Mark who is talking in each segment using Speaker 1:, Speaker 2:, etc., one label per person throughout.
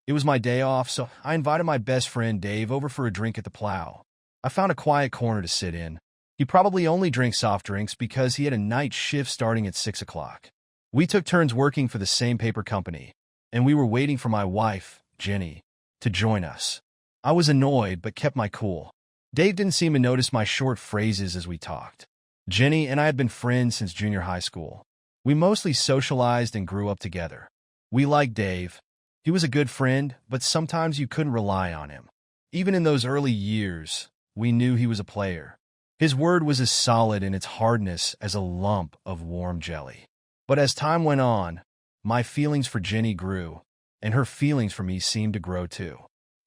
Speaker 1: It was my day off, so I invited my best friend Dave over for a drink at the Plow. I found a quiet corner to sit in. He probably only drinks soft drinks because he had a night shift starting at 6 o'clock. We took turns working for the same paper company, and we were waiting for my wife, Jenny, to join us. I was annoyed but kept my cool. Dave didn't seem to notice my short phrases as we talked. Jenny and I had been friends since junior high school. We mostly socialized and grew up together. We liked Dave. He was a good friend, but sometimes you couldn't rely on him. Even in those early years, we knew he was a player. His word was as solid in its hardness as a lump of warm jelly. But as time went on, my feelings for Jenny grew, and her feelings for me seemed to grow too.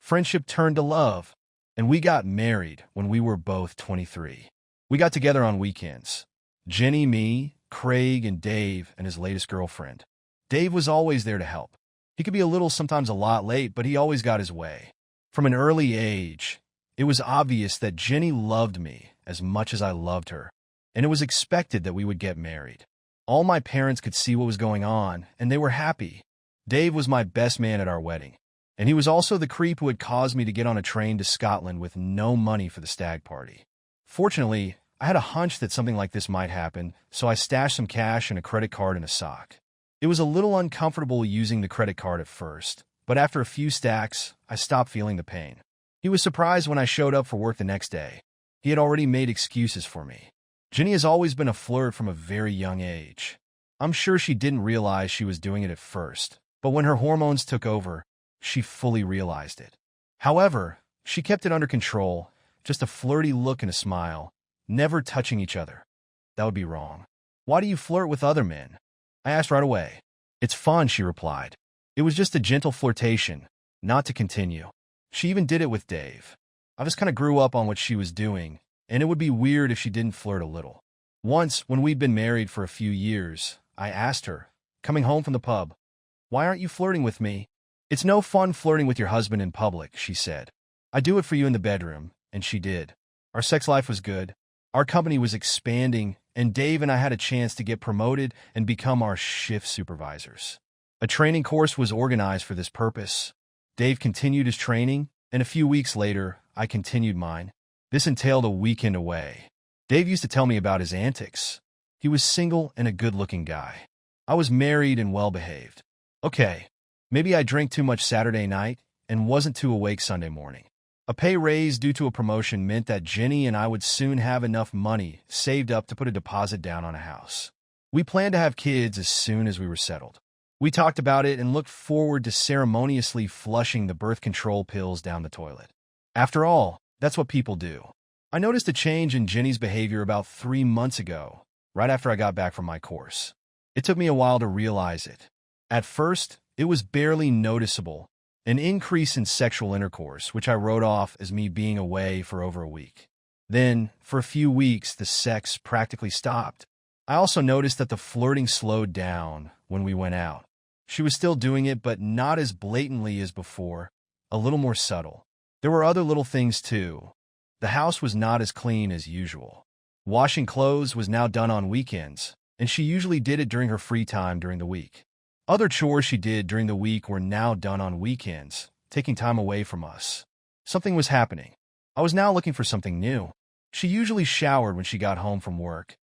Speaker 1: Friendship turned to love, and we got married when we were both 23. We got together on weekends. Jenny, me, Craig, and Dave, and his latest girlfriend. Dave was always there to help. He could be a little, sometimes a lot late, but he always got his way. From an early age, it was obvious that Jenny loved me as much as I loved her, and it was expected that we would get married. All my parents could see what was going on, and they were happy. Dave was my best man at our wedding, and he was also the creep who had caused me to get on a train to Scotland with no money for the stag party. Fortunately, I had a hunch that something like this might happen, so I stashed some cash and a credit card in a sock. It was a little uncomfortable using the credit card at first, but after a few stacks, I stopped feeling the pain. He was surprised when I showed up for work the next day. He had already made excuses for me. Jenny has always been a flirt from a very young age. I'm sure she didn't realize she was doing it at first, but when her hormones took over, she fully realized it. However, she kept it under control, just a flirty look and a smile, never touching each other. That would be wrong. Why do you flirt with other men? I asked right away. It's fun, she replied. It was just a gentle flirtation, not to continue. She even did it with Dave. I just kind of grew up on what she was doing, and it would be weird if she didn't flirt a little. Once, when we'd been married for a few years, I asked her, coming home from the pub, "Why aren't you flirting with me?" "It's no fun flirting with your husband in public," she said. "I do it for you in the bedroom," and she did. Our sex life was good. Our company was expanding, and Dave and I had a chance to get promoted and become our shift supervisors. A training course was organized for this purpose. Dave continued his training, and a few weeks later, I continued mine. This entailed a weekend away. Dave used to tell me about his antics. He was single and a good-looking guy. I was married and well-behaved. Okay, maybe I drank too much Saturday night and wasn't too awake Sunday morning. A pay raise due to a promotion meant that Jenny and I would soon have enough money saved up to put a deposit down on a house. We planned to have kids as soon as we were settled. We talked about it and looked forward to ceremoniously flushing the birth control pills down the toilet. After all, that's what people do. I noticed a change in Jenny's behavior about 3 months ago, right after I got back from my course. It took me a while to realize it. At first, it was barely noticeable, an increase in sexual intercourse, which I wrote off as me being away for over a week. Then, for a few weeks, the sex practically stopped. I also noticed that the flirting slowed down when we went out. She was still doing it, but not as blatantly as before, a little more subtle. There were other little things too. The house was not as clean as usual. Washing clothes was now done on weekends, and she usually did it during her free time during the week. Other chores she did during the week were now done on weekends, taking time away from us. Something was happening. I was now looking for something new. She usually showered when she got home from work.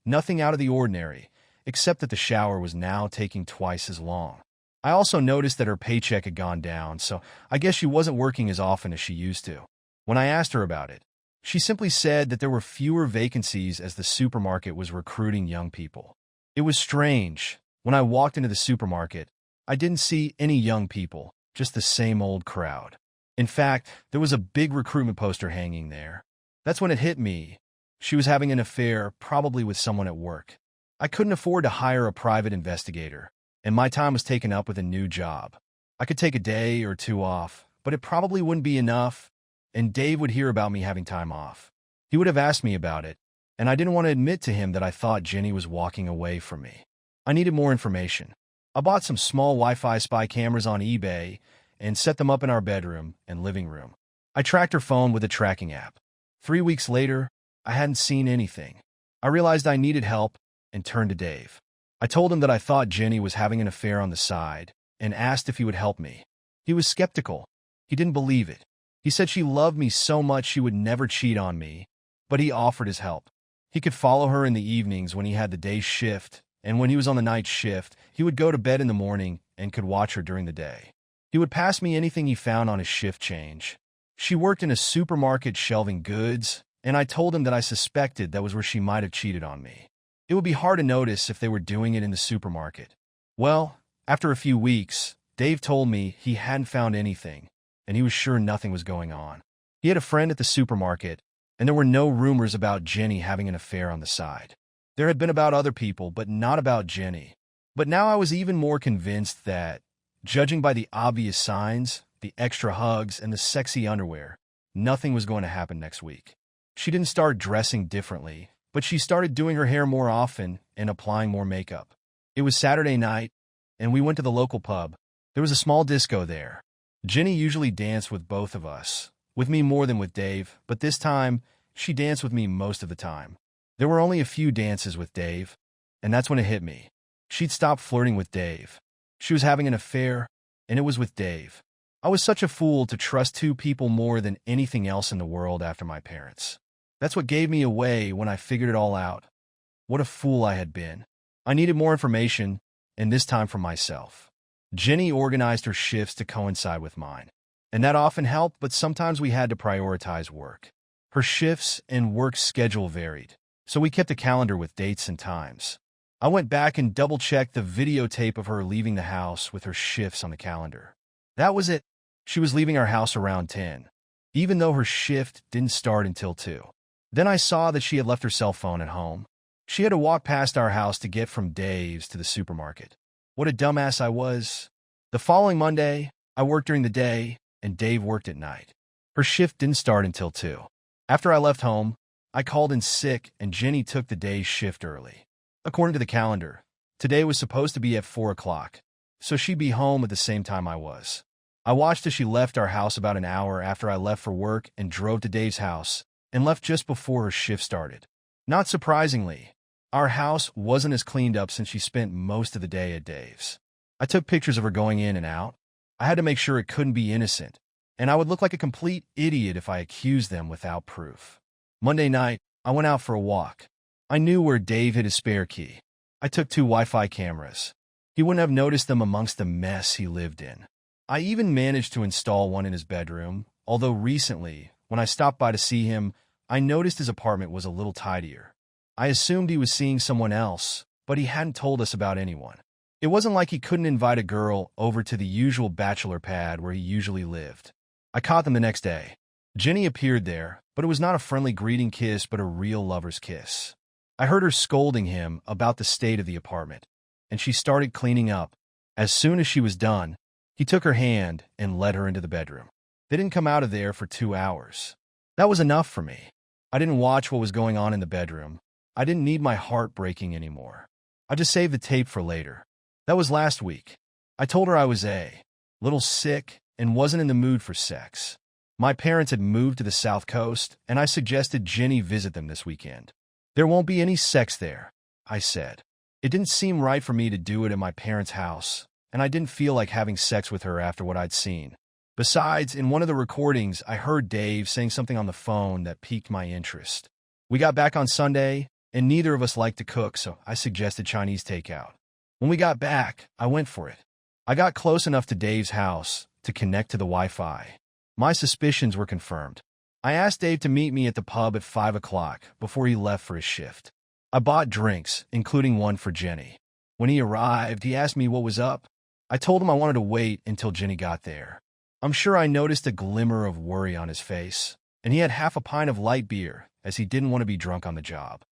Speaker 1: Nothing out of the ordinary, except that the shower was now taking twice as long. I also noticed that her paycheck had gone down, so I guess she wasn't working as often as she used to. When I asked her about it, she simply said that there were fewer vacancies as the supermarket was recruiting young people. It was strange. When I walked into the supermarket, I didn't see any young people, just the same old crowd. In fact, there was a big recruitment poster hanging there. That's when it hit me. She was having an affair, probably with someone at work. I couldn't afford to hire a private investigator, and my time was taken up with a new job. I could take a day or two off, but it probably wouldn't be enough, and Dave would hear about me having time off. He would have asked me about it, and I didn't want to admit to him that I thought Jenny was walking away from me. I needed more information. I bought some small Wi-Fi spy cameras on eBay and set them up in our bedroom and living room. I tracked her phone with a tracking app. 3 weeks later, I hadn't seen anything. I realized I needed help and turned to Dave. I told him that I thought Jenny was having an affair on the side and asked if he would help me. He was skeptical. He didn't believe it. He said she loved me so much she would never cheat on me, but he offered his help. He could follow her in the evenings when he had the day shift, and when he was on the night shift, he would go to bed in the morning and could watch her during the day. He would pass me anything he found on his shift change. She worked in a supermarket shelving goods, and I told him that I suspected that was where she might have cheated on me. It would be hard to notice if they were doing it in the supermarket. Well, after a few weeks, Dave told me he hadn't found anything, and he was sure nothing was going on. He had a friend at the supermarket, and there were no rumors about Jenny having an affair on the side. There had been about other people, but not about Jenny. But now I was even more convinced that, judging by the obvious signs, the extra hugs, and the sexy underwear, nothing was going to happen next week. She didn't start dressing differently, but she started doing her hair more often and applying more makeup. It was Saturday night, and we went to the local pub. There was a small disco there. Jenny usually danced with both of us, with me more than with Dave, but this time, she danced with me most of the time. There were only a few dances with Dave, and that's when it hit me. She'd stopped flirting with Dave. She was having an affair, and it was with Dave. I was such a fool to trust two people more than anything else in the world after my parents. That's what gave me away when I figured it all out. What a fool I had been. I needed more information, and this time from myself. Jenny organized her shifts to coincide with mine, and that often helped, but sometimes we had to prioritize work. Her shifts and work schedule varied, so we kept a calendar with dates and times. I went back and double-checked the videotape of her leaving the house with her shifts on the calendar. That was it. She was leaving our house around 10, even though her shift didn't start until 2. Then I saw that she had left her cell phone at home. She had to walk past our house to get from Dave's to the supermarket. What a dumbass I was. The following Monday, I worked during the day, and Dave worked at night. Her shift didn't start until 2. After I left home, I called in sick, and Jenny took the day's shift early. According to the calendar, today was supposed to be at 4 o'clock, so she'd be home at the same time I was. I watched as she left our house about an hour after I left for work and drove to Dave's house, and left just before her shift started. Not surprisingly, our house wasn't as cleaned up since she spent most of the day at Dave's. I took pictures of her going in and out. I had to make sure it couldn't be innocent, and I would look like a complete idiot if I accused them without proof. Monday night, I went out for a walk. I knew where Dave hid his spare key. I took 2 Wi-Fi cameras. He wouldn't have noticed them amongst the mess he lived in. I even managed to install one in his bedroom, although recently, when I stopped by to see him, I noticed his apartment was a little tidier. I assumed he was seeing someone else, but he hadn't told us about anyone. It wasn't like he couldn't invite a girl over to the usual bachelor pad where he usually lived. I caught them the next day. Jenny appeared there, but it was not a friendly greeting kiss but a real lover's kiss. I heard her scolding him about the state of the apartment, and she started cleaning up. As soon as she was done, he took her hand and led her into the bedroom. They didn't come out of there for 2 hours. That was enough for me. I didn't watch what was going on in the bedroom. I didn't need my heart breaking anymore. I just saved the tape for later. That was last week. I told her I was a little sick and wasn't in the mood for sex. My parents had moved to the South Coast, and I suggested Jenny visit them this weekend. There won't be any sex there, I said. It didn't seem right for me to do it at my parents' house, and I didn't feel like having sex with her after what I'd seen. Besides, in one of the recordings, I heard Dave saying something on the phone that piqued my interest. We got back on Sunday, and neither of us liked to cook, so I suggested Chinese takeout. When we got back, I went for it. I got close enough to Dave's house to connect to the Wi-Fi. My suspicions were confirmed. I asked Dave to meet me at the pub at 5 o'clock before he left for his shift. I bought drinks, including one for Jenny. When he arrived, he asked me what was up. I told him I wanted to wait until Jenny got there. I'm sure I noticed a glimmer of worry on his face, and he had half a pint of light beer, as he didn't want to be drunk on the job.